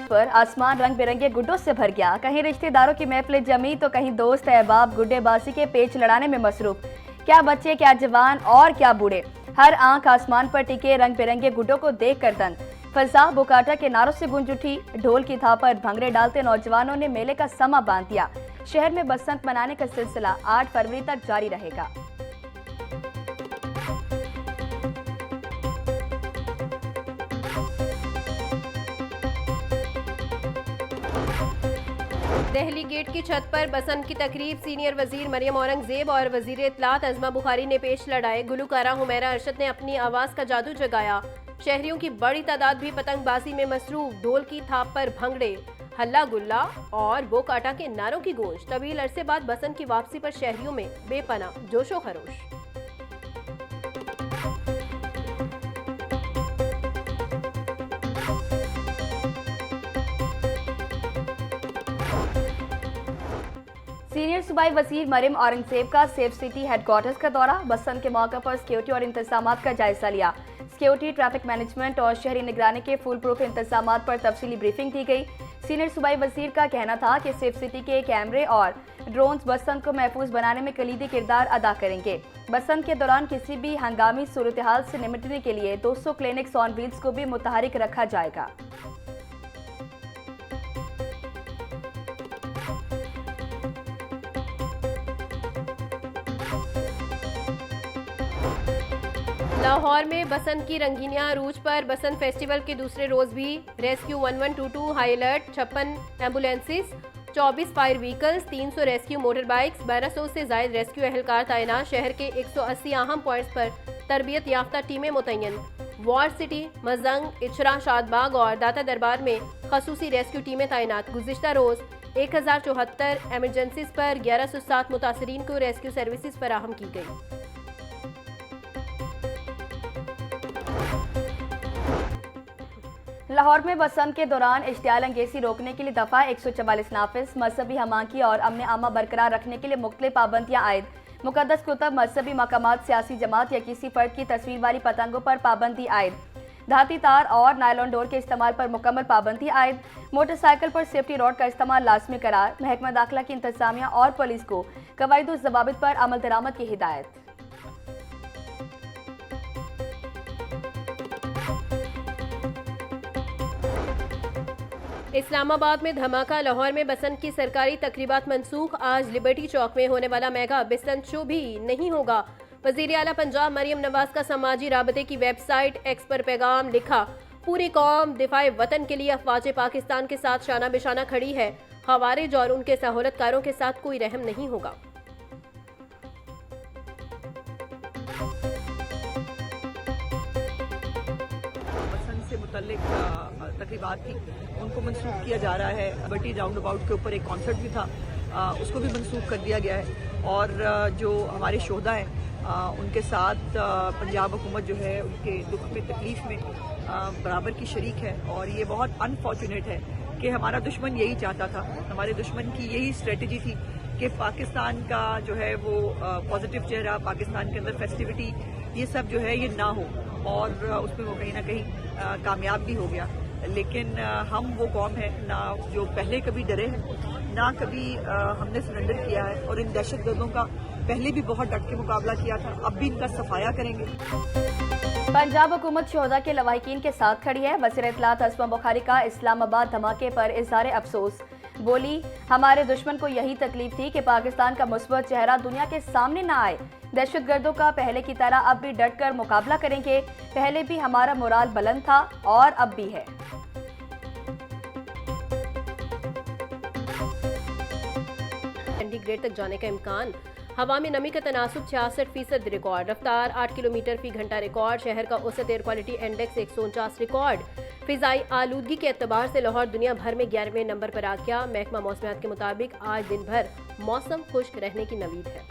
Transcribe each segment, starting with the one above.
पर आसमान रंग बिरंगे गुड्डों से भर गया। कहीं रिश्तेदारों की महफिल जमी तो कहीं दोस्त अहबाब गुड्डेबाजी के पेच लड़ाने में मसरूफ। क्या बच्चे, क्या जवान और क्या बूढ़े, हर आंख आसमान पर टिके रंग बिरंगे गुड्डों को देखकर दंग। फजा बोकाटा के नारों से गूंज उठी। ढोल की थाप पर भंगड़े डालते नौजवानों ने मेले का समा बांध दिया। शहर में बसंत मनाने का सिलसिला 8 फरवरी तक जारी रहेगा। दहली गेट की छत पर बसंत की तकरीब सीनियर वजीर मरियम औरंगजेब और वजीर इत्तलात अजमा बुखारी ने पेश लड़ाए। गुलकारा हुमैरा अरशद ने अपनी आवाज का जादू जगाया। शहरियों की बड़ी तादाद भी पतंगबाजी में मसरूफ। ढोल की थाप पर भंगड़े, हल्ला गुल्ला और बोकाटा के नारों की गूंज। तवील अरसे बाद बसंत की वापसी पर शहरियों में बेपनाह जोशो खरोश। सीनियर सूबाई वजीर मरियम औरंगजेब का सेफ सिटी हेडक्वार्टर्स का दौरा। बसंत के मौके पर सिक्योरिटी और इंतजामात का जायजा लिया। सिक्योरिटी, ट्रैफिक मैनेजमेंट और शहरी निगरानी के फुल प्रूफ इंतजामात पर तफसीली ब्रीफिंग दी गई। सीनियर सूबाई वजीर का कहना था कि सेफ सिटी के कैमरे और ड्रोन्स बसंत को महफूज बनाने में कलीदी किरदार अदा करेंगे। बसंत के दौरान किसी भी हंगामी सूरत हाल से निपटने के लिए 200 क्लिनिक्स ऑन व्हील्स को भी मुतहरिक रखा जाएगा। लाहौर में बसंत की रंगीनियां अरूज पर। बसंत फेस्टिवल के दूसरे रोज भी rescue 1122 high alert, 56 ambulances, 24 fire vehicles, 300 rescue motor bikes, 1200 से जायद रेस्क्यू एहलकार तैनात। शहर के 180 अहम पॉइंट्स पर तरबियत याफ्ता टीमें मुतय्यन। वार्ड सिटी, मजंग, इचरा, शादबाग और दाता दरबार में खसूसी रेस्क्यू टीमें तैनात। गुज़िश्ता रोज 1074 एमरजेंसीज पर 1107 मुतासरीन को रेस्क्यू सर्विसेज फराहम की गई। लाहौर में बसंत के दौरान इश्तियाल अंगेज़ी रोकने के लिए दफ़ा 144 नाफिज। मजहबी हमाकी और अमन आमा बरकरार रखने के लिए मुख्तलिफ पाबंदियाँ आयद। मुकद्दस कुतब, मजहबी मकामात, सियासी जमात या किसी फर्द की तस्वीर वाली पतंगों पर पाबंदी आयद। धाती तार और नायलॉन डोर के इस्तेमाल पर मुकम्मल पाबंदी आयद। मोटरसाइकिल पर सेफ्टी रॉड का इस्तेमाल लाजमी करार। महकमा दाखिला की इंतजामिया और पुलिस को कवायद व ज़वाबित पर अमल दरामद की हिदायत। इस्लामाबाद में धमाका। लाहौर में बसंत की सरकारी तकरीबात मनसूख। आज लिबर्टी चौक में होने वाला मेगा बसंत शो भी नहीं होगा। वजीर आला पंजाब मरियम नवाज का समाजी राबते की वेबसाइट एक्स पर पैगाम लिखा, पूरी कौम दिफाए वतन के लिए अफवाज पाकिस्तान के साथ शाना बिशाना खड़ी है। खवारिज और उनके सहूलतकारों के साथ कोई रहम नहीं होगा। से मुतल्लिक तकरीबात थी उनको मनसूख किया जा रहा है। बटी राउंड अबाउट के ऊपर एक कॉन्सर्ट भी था, उसको भी मनसूख कर दिया गया है। और जो हमारे शोधा हैं उनके साथ पंजाब हुकूमत जो है उनके दुख में तकलीफ में बराबर की शरीक है। और ये बहुत अनफॉर्चुनेट है कि हमारा दुश्मन यही चाहता था, हमारे दुश्मन की यही स्ट्रेटजी थी कि पाकिस्तान का जो है वो पॉजिटिव चेहरा, पाकिस्तान के अंदर फेस्टिविटी, ये सब जो है ये ना हो। और उसमें वो कहीं ना कहीं कामयाब भी हो गया। लेकिन हम वो कौम है ना जो पहले कभी डरे हैं, ना कभी हमने सरेंडर किया है। और इन दहशतगर्दों का पहले भी बहुत डट के मुकाबला किया था, अब भी इनका सफाया करेंगे। पंजाब हुकूमत शोहदा के लवाहिकीन के साथ खड़ी है। वज़ीर इत्तलात अजमा बुखारी का इस्लामाबाद धमाके पर इज़हार अफसोस। बोली, हमारे दुश्मन को यही तकलीफ थी कि पाकिस्तान का मुस्बत चेहरा दुनिया के सामने ना आए। दहशतगर्दों का पहले की तरह अब भी डट कर मुकाबला करेंगे। पहले भी हमारा मोराल बुलंद था और अब भी है। सेंटीग्रेड तक जाने का इम्कान। हवा में नमी का तनासुब 66% रिकॉर्ड। रफ्तार 8 किलोमीटर फी घंटा रिकॉर्ड। शहर का औसत air quality index 149 record. Fizaia आलूदगी के एतबार से लाहौर दुनिया भर में 11वें नंबर पर आ गया। महकमा मौसमियात के मुताबिक आज दिन भर मौसम खुश्क रहने की नवीद है।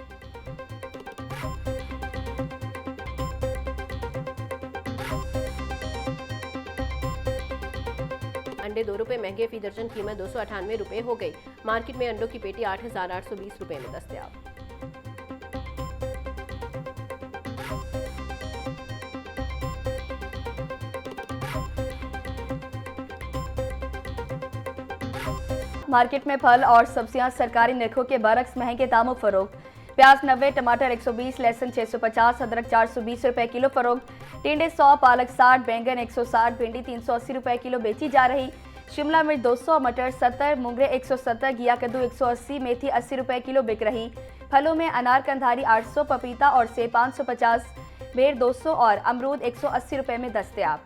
अंडे 2 रुपए महंगे, फी दर्जन कीमत 298 रुपए हो गई। मार्केट में अंडों की पेटी 8,820 रुपए में दस्तयाब। मार्केट में फल और सब्जियां सरकारी निरखों के बरक्स महंगे दामों फरोख्त। प्याज 90, टमाटर 120, लहसुन 650, अदरक 420 रुपए किलो फरोख्त। टिंडे 100, पालक 60, बैंगन 160, भिंडी 380 रुपए किलो बेची जा रही। शिमला मिर्च 200, मटर 70, मूंगरे 170, घिया कद्दू 180, मेथी 80 रुपए किलो बिक रही। फलों में अनार कंधारी 800, पपीता और सेब 550, बेर 200 और अमरूद 180 रुपए में दस्तयाब।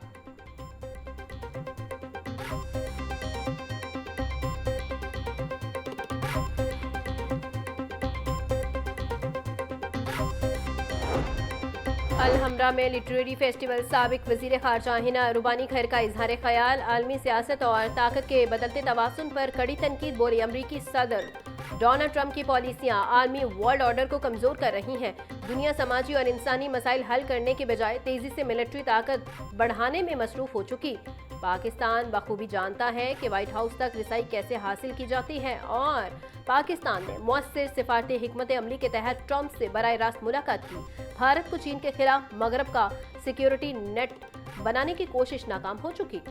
अल-हमरा में लिटरेरी फेस्टिवल। साबिक वजीर खारजा हिना रुबानी खैर का इजहार ख्याल। आलमी सियासत और ताकत के बदलते तवासुन पर कड़ी तनकीद बोली अमरीकी सदर। डोनाल्ड ट्रंप की पॉलिसियां आलमी वर्ल्ड ऑर्डर को कमजोर कर रही हैं। दुनिया समाजी और इंसानी मसाइल हल करने के बजाय तेजी से मिलिट्री ताकत बढ़ाने में मसरूफ हो चुकी। पाकिस्तान बखूबी जानता है कि व्हाइट हाउस तक रिसाई कैसे हासिल की जाती है और पाकिस्तान ने मुअस्सिर सिफारती हिकमत अमली के तहत ट्रंप से बराह रास्त मुलाकात की। भारत को चीन के खिलाफ मगरब का सिक्योरिटी नेट बनाने की कोशिश नाकाम हो चुकी।